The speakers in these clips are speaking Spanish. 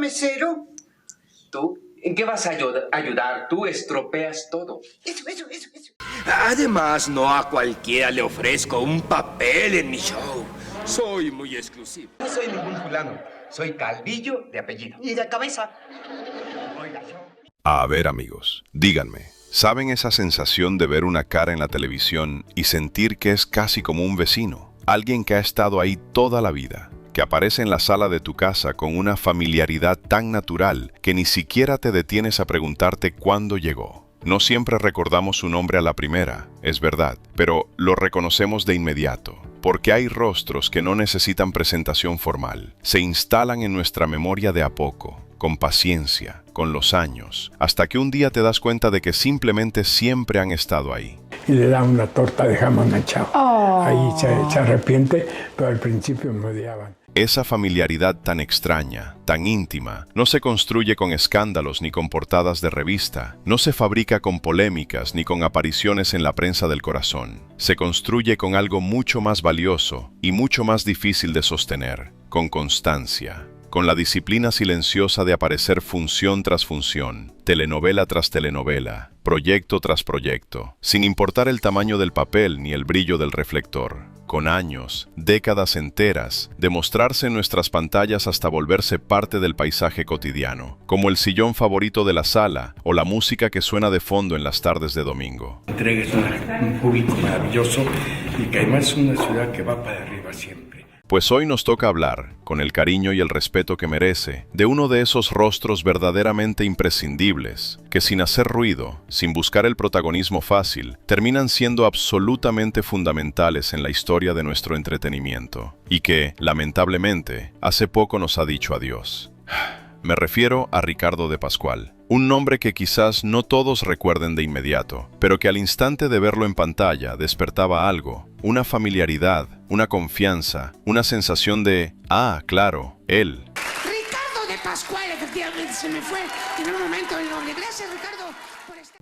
mesero. ¿Tú? ¿En qué vas a ayudar? Tú estropeas todo. Eso. Además, no a cualquiera le ofrezco un papel en mi show. Soy muy exclusivo. No soy ningún fulano. Soy Calvillo de apellido. Y de cabeza. Oiga, yo... A ver, amigos, díganme, ¿saben esa sensación de ver una cara en la televisión y sentir que es casi como un vecino? Alguien que ha estado ahí toda la vida, que aparece en la sala de tu casa con una familiaridad tan natural que ni siquiera te detienes a preguntarte cuándo llegó. No siempre recordamos su nombre a la primera, es verdad, pero lo reconocemos de inmediato, porque hay rostros que no necesitan presentación formal, se instalan en nuestra memoria de a poco, con paciencia, con los años, hasta que un día te das cuenta de que simplemente siempre han estado ahí. Y le da una torta de jamón machado. Ahí se arrepiente, pero al principio me odiaban. Esa familiaridad tan extraña, tan íntima, no se construye con escándalos ni con portadas de revista, no se fabrica con polémicas ni con apariciones en la prensa del corazón. Se construye con algo mucho más valioso y mucho más difícil de sostener, con constancia, con la disciplina silenciosa de aparecer función tras función, telenovela tras telenovela, proyecto tras proyecto, sin importar el tamaño del papel ni el brillo del reflector. Con años, décadas enteras, de mostrarse en nuestras pantallas hasta volverse parte del paisaje cotidiano, como el sillón favorito de la sala o la música que suena de fondo en las tardes de domingo. Entregues a un público maravilloso y que además es una ciudad que va para arriba siempre. Pues hoy nos toca hablar, con el cariño y el respeto que merece, de uno de esos rostros verdaderamente imprescindibles, que sin hacer ruido, sin buscar el protagonismo fácil, terminan siendo absolutamente fundamentales en la historia de nuestro entretenimiento, y que, lamentablemente, hace poco nos ha dicho adiós. Me refiero a Ricardo de Pascual, un nombre que quizás no todos recuerden de inmediato, pero que al instante de verlo en pantalla despertaba algo, una familiaridad, una confianza, una sensación de, ah, claro, él. Ricardo de Pascual, efectivamente, se me fue en un momento el nombre. Gracias, Ricardo.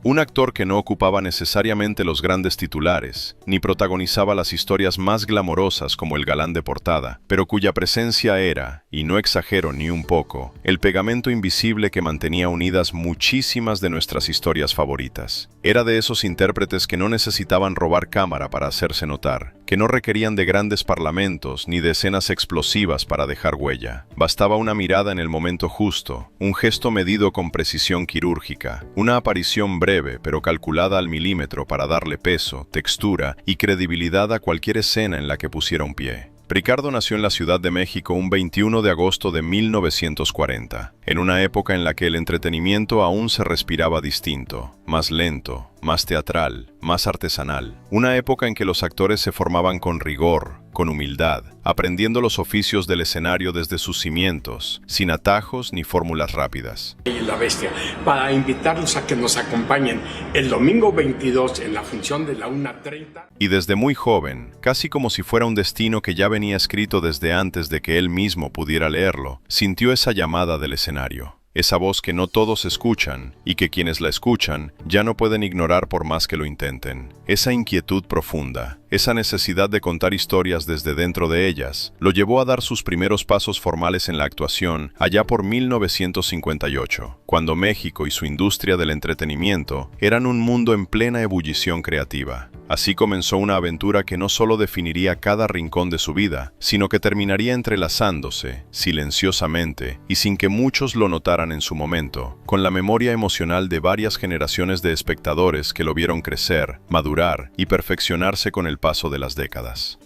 Un actor que no ocupaba necesariamente los grandes titulares, ni protagonizaba las historias más glamorosas como el galán de portada, pero cuya presencia era, y no exagero ni un poco, el pegamento invisible que mantenía unidas muchísimas de nuestras historias favoritas. Era de esos intérpretes que no necesitaban robar cámara para hacerse notar, que no requerían de grandes parlamentos ni de escenas explosivas para dejar huella. Bastaba una mirada en el momento justo, un gesto medido con precisión quirúrgica, una aparición breve pero calculada al milímetro para darle peso, textura y credibilidad a cualquier escena en la que pusiera un pie. Ricardo nació en la Ciudad de México un 21 de agosto de 1940, en una época en la que el entretenimiento aún se respiraba distinto, más lento, más teatral, más artesanal. Una época en que los actores se formaban con rigor, con humildad, aprendiendo los oficios del escenario desde sus cimientos, sin atajos ni fórmulas rápidas. Y la bestia, para invitarlos a que nos acompañen el domingo 22 en la función de la 1:30. Y desde muy joven, casi como si fuera un destino que ya venía escrito desde antes de que él mismo pudiera leerlo, sintió esa llamada del escenario. Esa voz que no todos escuchan y que quienes la escuchan ya no pueden ignorar por más que lo intenten. Esa inquietud profunda, esa necesidad de contar historias desde dentro de ellas, lo llevó a dar sus primeros pasos formales en la actuación allá por 1958, cuando México y su industria del entretenimiento eran un mundo en plena ebullición creativa. Así comenzó una aventura que no solo definiría cada rincón de su vida, sino que terminaría entrelazándose, silenciosamente, y sin que muchos lo notaran en su momento, con la memoria emocional de varias generaciones de espectadores que lo vieron crecer, madurar y perfeccionarse con el paso de las décadas.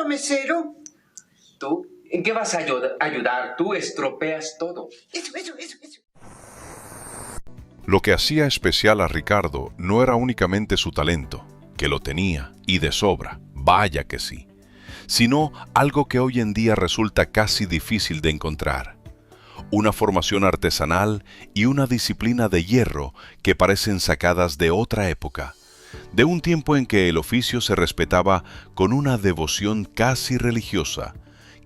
Mesero. ¿Tú? ¿En qué vas a ayudar? Tú estropeas todo. Eso. Lo que hacía especial a Ricardo no era únicamente su talento, que lo tenía, y de sobra, vaya que sí, sino algo que hoy en día resulta casi difícil de encontrar. Una formación artesanal y una disciplina de hierro que parecen sacadas de otra época, de un tiempo en que el oficio se respetaba con una devoción casi religiosa,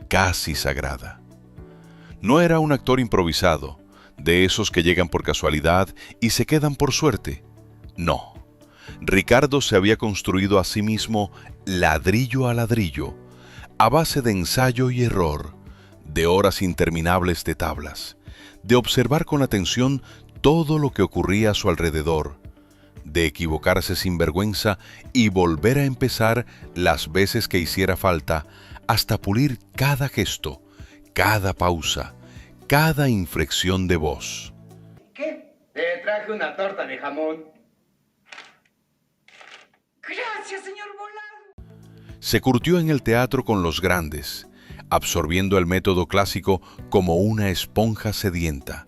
casi sagrada. No era un actor improvisado, de esos que llegan por casualidad y se quedan por suerte. No. Ricardo se había construido a sí mismo ladrillo a ladrillo, a base de ensayo y error, de horas interminables de tablas, de observar con atención todo lo que ocurría a su alrededor, de equivocarse sin vergüenza y volver a empezar las veces que hiciera falta, hasta pulir cada gesto, cada pausa, cada inflexión de voz. ¿Qué? Te traje una torta de jamón. Gracias, señor Volado. Se curtió en el teatro con los grandes, absorbiendo el método clásico como una esponja sedienta,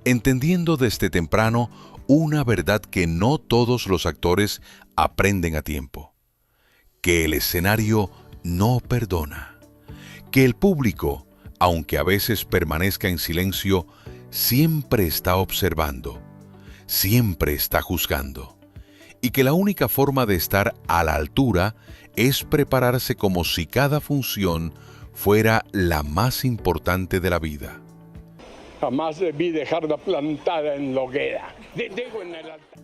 entendiendo desde temprano una verdad que no todos los actores aprenden a tiempo: que el escenario no perdona, que el público, aunque a veces permanezca en silencio, siempre está observando, siempre está juzgando, y que la única forma de estar a la altura es prepararse como si cada función fuera la más importante de la vida. Jamás debí dejarla plantada en la hoguera. Digo, en el altar.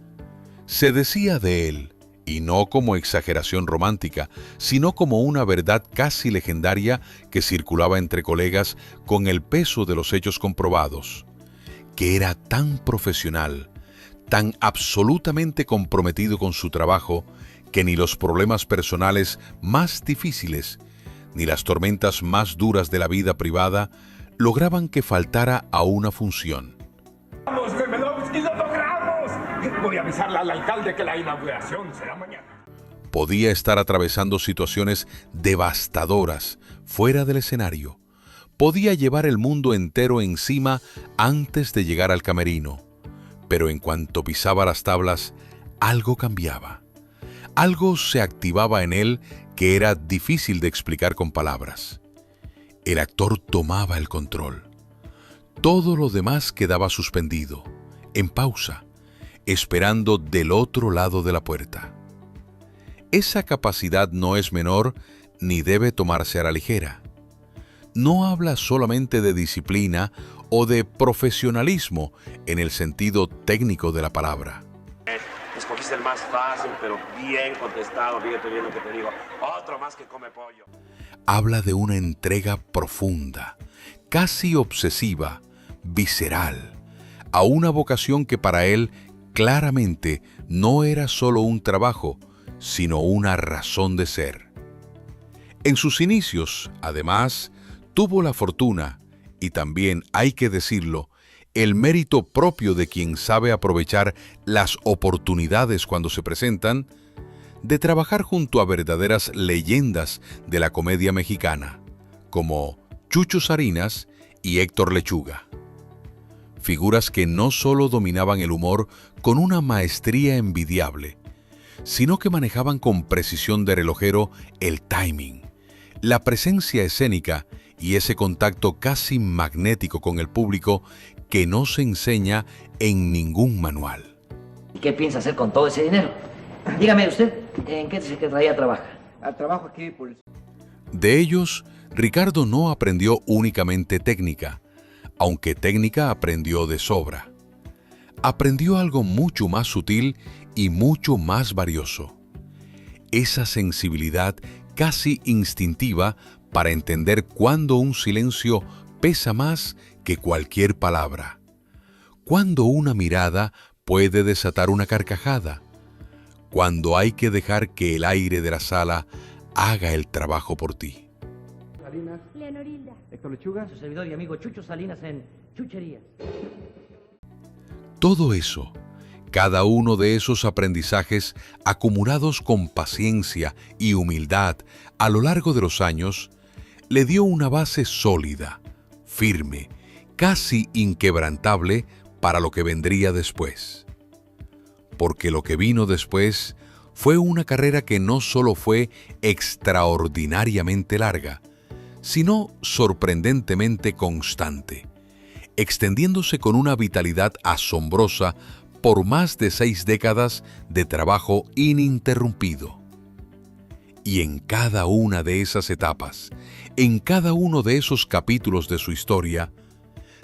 Se decía de él, y no como exageración romántica, sino como una verdad casi legendaria que circulaba entre colegas con el peso de los hechos comprobados, que era tan profesional, tan absolutamente comprometido con su trabajo, que ni los problemas personales más difíciles, ni las tormentas más duras de la vida privada, lograban que faltara a una función. ¡Vamos, Gemelovsky, lo logramos! Voy a avisarle al alcalde que la inauguración será mañana. Podía estar atravesando situaciones devastadoras fuera del escenario. Podía llevar el mundo entero encima antes de llegar al camerino. Pero en cuanto pisaba las tablas, algo cambiaba. Algo se activaba en él que era difícil de explicar con palabras. El actor tomaba el control. Todo lo demás quedaba suspendido, en pausa, esperando del otro lado de la puerta. Esa capacidad no es menor ni debe tomarse a la ligera. No habla solamente de disciplina o de profesionalismo en el sentido técnico de la palabra. Escogiste el más fácil, pero bien contestado, fíjate bien lo que te digo. Otro más que come pollo. Habla de una entrega profunda, casi obsesiva, visceral, a una vocación que para él claramente no era solo un trabajo, sino una razón de ser. En sus inicios, además, tuvo la fortuna, y también hay que decirlo, el mérito propio de quien sabe aprovechar las oportunidades cuando se presentan, de trabajar junto a verdaderas leyendas de la comedia mexicana, como Chucho Salinas y Héctor Lechuga. Figuras que no solo dominaban el humor con una maestría envidiable, sino que manejaban con precisión de relojero el timing, la presencia escénica y ese contacto casi magnético con el público que no se enseña en ningún manual. ¿Y qué piensa hacer con todo ese dinero? Dígame usted, ¿en qué secretaría trabaja? Trabajo aquí por... De ellos, Ricardo no aprendió únicamente técnica, aunque técnica aprendió de sobra. Aprendió algo mucho más sutil y mucho más valioso. Esa sensibilidad casi instintiva para entender cuándo un silencio pesa más que cualquier palabra, cuándo una mirada puede desatar una carcajada, cuando hay que dejar que el aire de la sala haga el trabajo por ti. Salinas. Leonorilda. Héctor Lechuga. Su servidor y amigo Chucho Salinas en Chucherías. Todo eso, cada uno de esos aprendizajes acumulados con paciencia y humildad a lo largo de los años, le dio una base sólida, firme, casi inquebrantable para lo que vendría después. Porque lo que vino después fue una carrera que no solo fue extraordinariamente larga, sino sorprendentemente constante, extendiéndose con una vitalidad asombrosa por más de 6 décadas de trabajo ininterrumpido. Y en cada una de esas etapas, en cada uno de esos capítulos de su historia,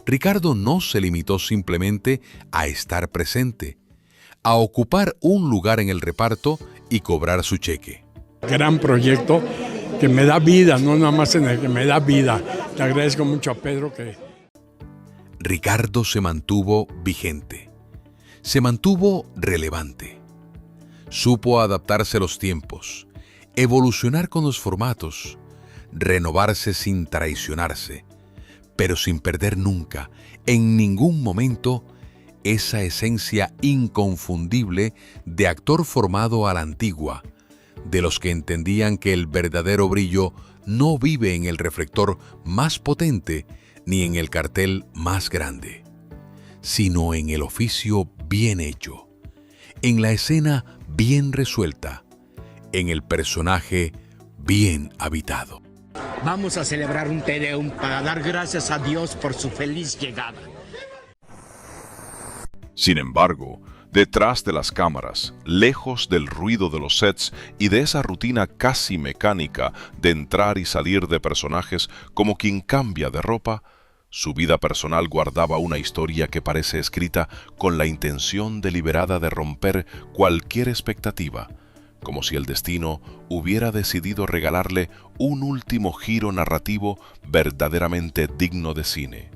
Ricardo no se limitó simplemente a estar presente, a ocupar un lugar en el reparto y cobrar su cheque. Gran proyecto que me da vida, no nada más en el que me da vida. Le agradezco mucho a Pedro que... Ricardo se mantuvo vigente, se mantuvo relevante. Supo adaptarse a los tiempos, evolucionar con los formatos, renovarse sin traicionarse, pero sin perder nunca, en ningún momento, esa esencia inconfundible de actor formado a la antigua, de los que entendían que el verdadero brillo no vive en el reflector más potente ni en el cartel más grande, sino en el oficio bien hecho, en la escena bien resuelta, en el personaje bien habitado. Vamos a celebrar un Te Deum para dar gracias a Dios por su feliz llegada. Sin embargo, detrás de las cámaras, lejos del ruido de los sets y de esa rutina casi mecánica de entrar y salir de personajes como quien cambia de ropa, su vida personal guardaba una historia que parece escrita con la intención deliberada de romper cualquier expectativa, como si el destino hubiera decidido regalarle un último giro narrativo verdaderamente digno de cine.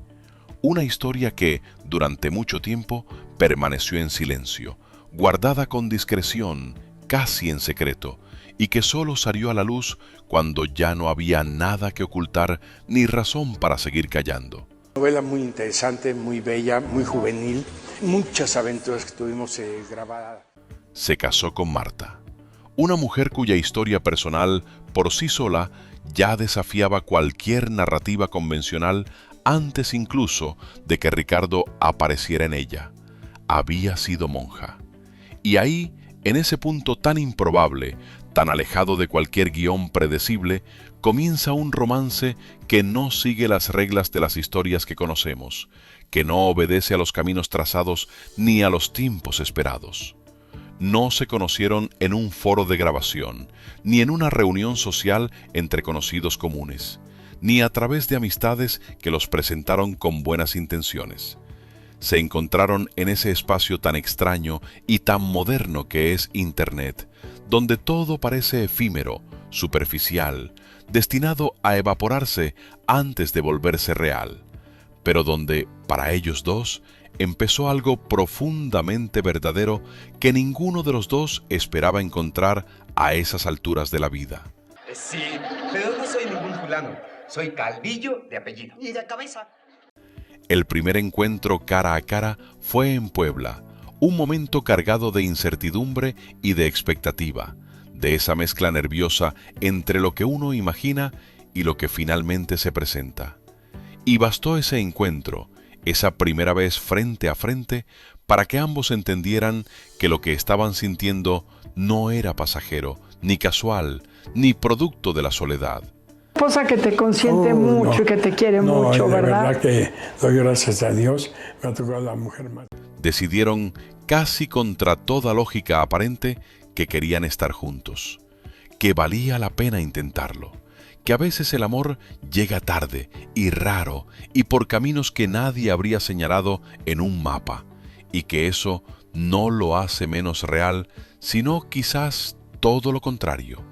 Una historia que, durante mucho tiempo, permaneció en silencio, guardada con discreción, casi en secreto, y que solo salió a la luz cuando ya no había nada que ocultar ni razón para seguir callando. Novela muy interesante, muy bella, muy juvenil, muchas aventuras que tuvimos grabadas. Se casó con Marta, una mujer cuya historia personal, por sí sola, ya desafiaba cualquier narrativa convencional antes incluso de que Ricardo apareciera en ella. Había sido monja. Y ahí, en ese punto tan improbable, tan alejado de cualquier guión predecible, comienza un romance que no sigue las reglas de las historias que conocemos, que no obedece a los caminos trazados ni a los tiempos esperados. No se conocieron en un foro de grabación, ni en una reunión social entre conocidos comunes, ni a través de amistades que los presentaron con buenas intenciones. Se encontraron en ese espacio tan extraño y tan moderno que es Internet, donde todo parece efímero, superficial, destinado a evaporarse antes de volverse real, pero donde, para ellos dos, empezó algo profundamente verdadero que ninguno de los dos esperaba encontrar a esas alturas de la vida. Sí, pero no soy ningún fulano. Soy Calvillo de apellido. Y de cabeza. El primer encuentro cara a cara fue en Puebla, un momento cargado de incertidumbre y de expectativa, de esa mezcla nerviosa entre lo que uno imagina y lo que finalmente se presenta. Y bastó ese encuentro, esa primera vez frente a frente, para que ambos entendieran que lo que estaban sintiendo no era pasajero, ni casual, ni producto de la soledad. Esposa que te consiente mucho y que te quiere mucho, ¿verdad? De verdad que doy gracias a Dios, me ha tocado la mujer más. Decidieron, casi contra toda lógica aparente, que querían estar juntos, que valía la pena intentarlo, que a veces el amor llega tarde y raro y por caminos que nadie habría señalado en un mapa, y que eso no lo hace menos real, sino quizás todo lo contrario.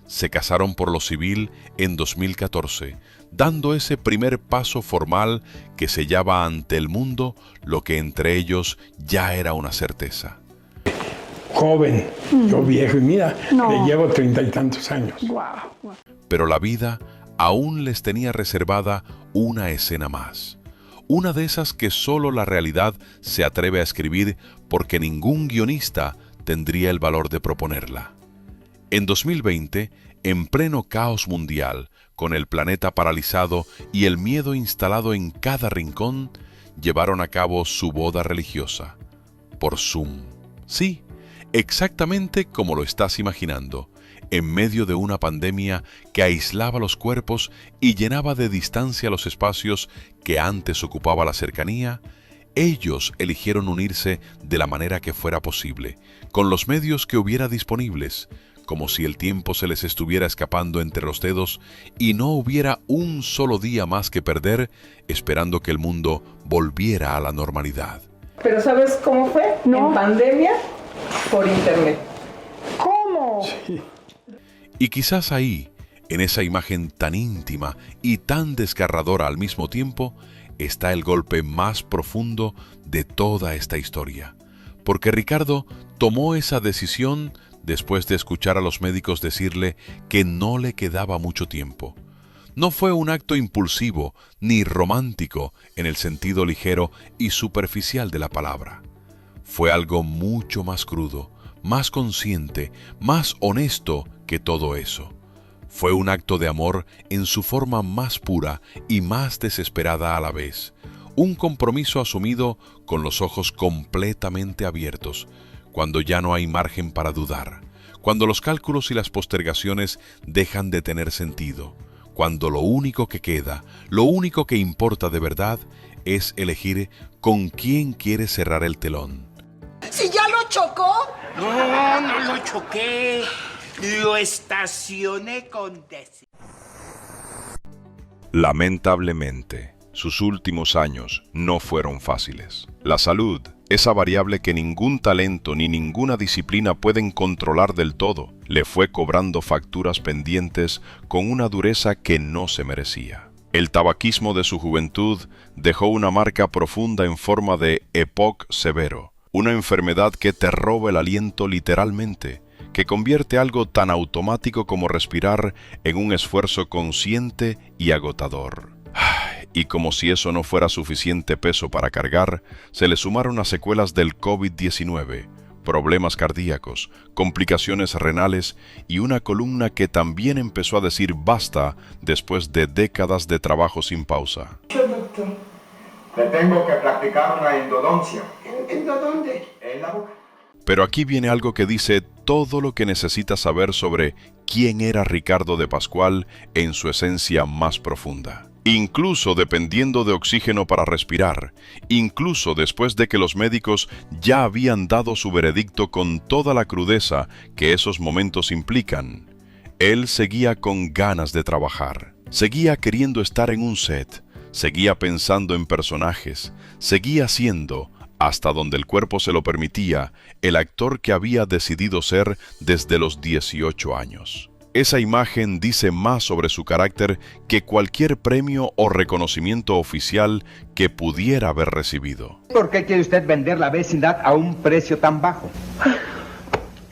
Se casaron por lo civil en 2014, dando ese primer paso formal que sellaba ante el mundo lo que entre ellos ya era una certeza. Joven, yo viejo, y mira, le llevo 30 y tantos años. Wow. Pero la vida aún les tenía reservada una escena más. Una de esas que solo la realidad se atreve a escribir porque ningún guionista tendría el valor de proponerla. En 2020, en pleno caos mundial, con el planeta paralizado y el miedo instalado en cada rincón, llevaron a cabo su boda religiosa. Por Zoom. Sí, exactamente como lo estás imaginando, en medio de una pandemia que aislaba los cuerpos y llenaba de distancia los espacios que antes ocupaba la cercanía, ellos eligieron unirse de la manera que fuera posible, con los medios que hubiera disponibles, como si el tiempo se les estuviera escapando entre los dedos y no hubiera un solo día más que perder esperando que el mundo volviera a la normalidad. ¿Pero sabes cómo fue? No. En pandemia, por internet. ¿Cómo? Sí. Y quizás ahí, en esa imagen tan íntima y tan desgarradora al mismo tiempo, está el golpe más profundo de toda esta historia, porque Ricardo tomó esa decisión después de escuchar a los médicos decirle que no le quedaba mucho tiempo. No fue un acto impulsivo ni romántico en el sentido ligero y superficial de la palabra. Fue algo mucho más crudo, más consciente, más honesto que todo eso. Fue un acto de amor en su forma más pura y más desesperada a la vez. Un compromiso asumido con los ojos completamente abiertos, cuando ya no hay margen para dudar, cuando los cálculos y las postergaciones dejan de tener sentido, cuando lo único que queda, lo único que importa de verdad, es elegir con quién quiere cerrar el telón. ¿Si ya lo chocó? No, no lo choqué. Lo estacioné con Lamentablemente, sus últimos años no fueron fáciles. La salud, esa variable que ningún talento ni ninguna disciplina pueden controlar del todo, le fue cobrando facturas pendientes con una dureza que no se merecía. El tabaquismo de su juventud dejó una marca profunda en forma de EPOC severo, una enfermedad que te roba el aliento literalmente, que convierte algo tan automático como respirar en un esfuerzo consciente y agotador. Y como si eso no fuera suficiente peso para cargar, se le sumaron las secuelas del COVID-19, problemas cardíacos, complicaciones renales y una columna que también empezó a decir basta después de décadas de trabajo sin pausa. Doctor, le tengo que practicar una endodoncia. ¿En dónde? En la boca. Pero aquí viene algo que dice todo lo que necesitas saber sobre quién era Ricardo de Pascual en su esencia más profunda. Incluso dependiendo de oxígeno para respirar, incluso después de que los médicos ya habían dado su veredicto con toda la crudeza que esos momentos implican, él seguía con ganas de trabajar, seguía queriendo estar en un set, seguía pensando en personajes, seguía siendo, hasta donde el cuerpo se lo permitía, el actor que había decidido ser desde los 18 años. Esa imagen dice más sobre su carácter que cualquier premio o reconocimiento oficial que pudiera haber recibido. ¿Por qué quiere usted vender la vecindad a un precio tan bajo?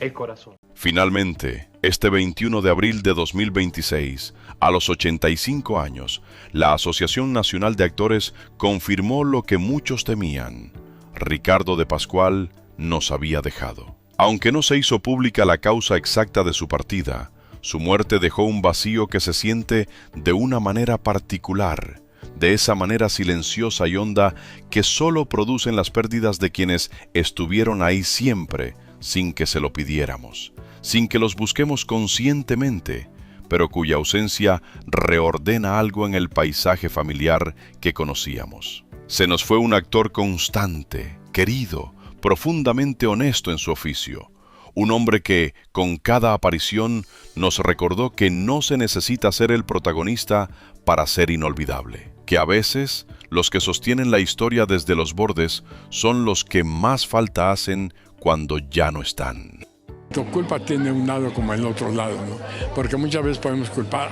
El corazón. Finalmente, este 21 de abril de 2026, a los 85 años, la Asociación Nacional de Actores confirmó lo que muchos temían. Ricardo de Pascual nos había dejado. Aunque no se hizo pública la causa exacta de su partida, su muerte dejó un vacío que se siente de una manera particular, de esa manera silenciosa y honda que solo producen las pérdidas de quienes estuvieron ahí siempre, sin que se lo pidiéramos, sin que los busquemos conscientemente, pero cuya ausencia reordena algo en el paisaje familiar que conocíamos. Se nos fue un actor constante, querido, profundamente honesto en su oficio. Un hombre que, con cada aparición, nos recordó que no se necesita ser el protagonista para ser inolvidable. Que a veces, los que sostienen la historia desde los bordes son los que más falta hacen cuando ya no están. Tu culpa tiene un lado como el otro lado, ¿no? Porque muchas veces podemos culpar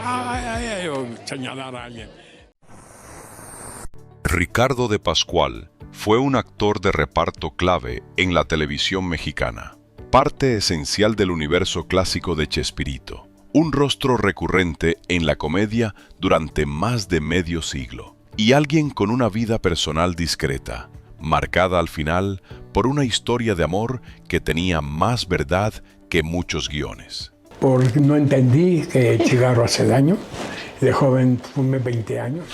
o señalar a alguien. Ricardo de Pascual fue un actor de reparto clave en la televisión mexicana. Parte esencial del universo clásico de Chespirito, un rostro recurrente en la comedia durante más de medio siglo, y alguien con una vida personal discreta, marcada al final por una historia de amor que tenía más verdad que muchos guiones. Porque no entendí que el cigarro hace daño, de joven fumé 20 años.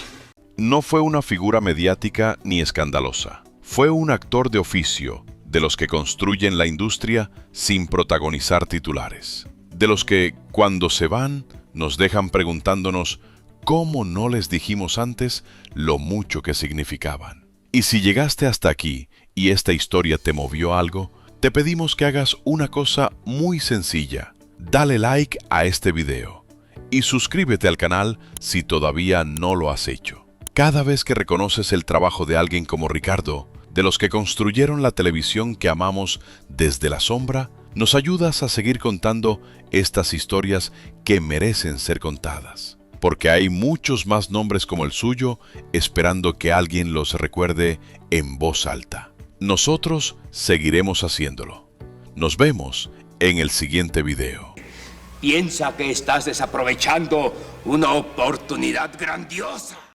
No fue una figura mediática ni escandalosa, fue un actor de oficio, de los que construyen la industria sin protagonizar titulares. De los que, cuando se van, nos dejan preguntándonos cómo no les dijimos antes lo mucho que significaban. Y si llegaste hasta aquí y esta historia te movió algo, te pedimos que hagas una cosa muy sencilla. Dale like a este video y suscríbete al canal si todavía no lo has hecho. Cada vez que reconoces el trabajo de alguien como Ricardo, de los que construyeron la televisión que amamos desde la sombra, nos ayudas a seguir contando estas historias que merecen ser contadas. porque hay muchos más nombres como el suyo esperando que alguien los recuerde en voz alta. Nosotros seguiremos haciéndolo. Nos vemos en el siguiente video. Piensa que estás desaprovechando una oportunidad grandiosa.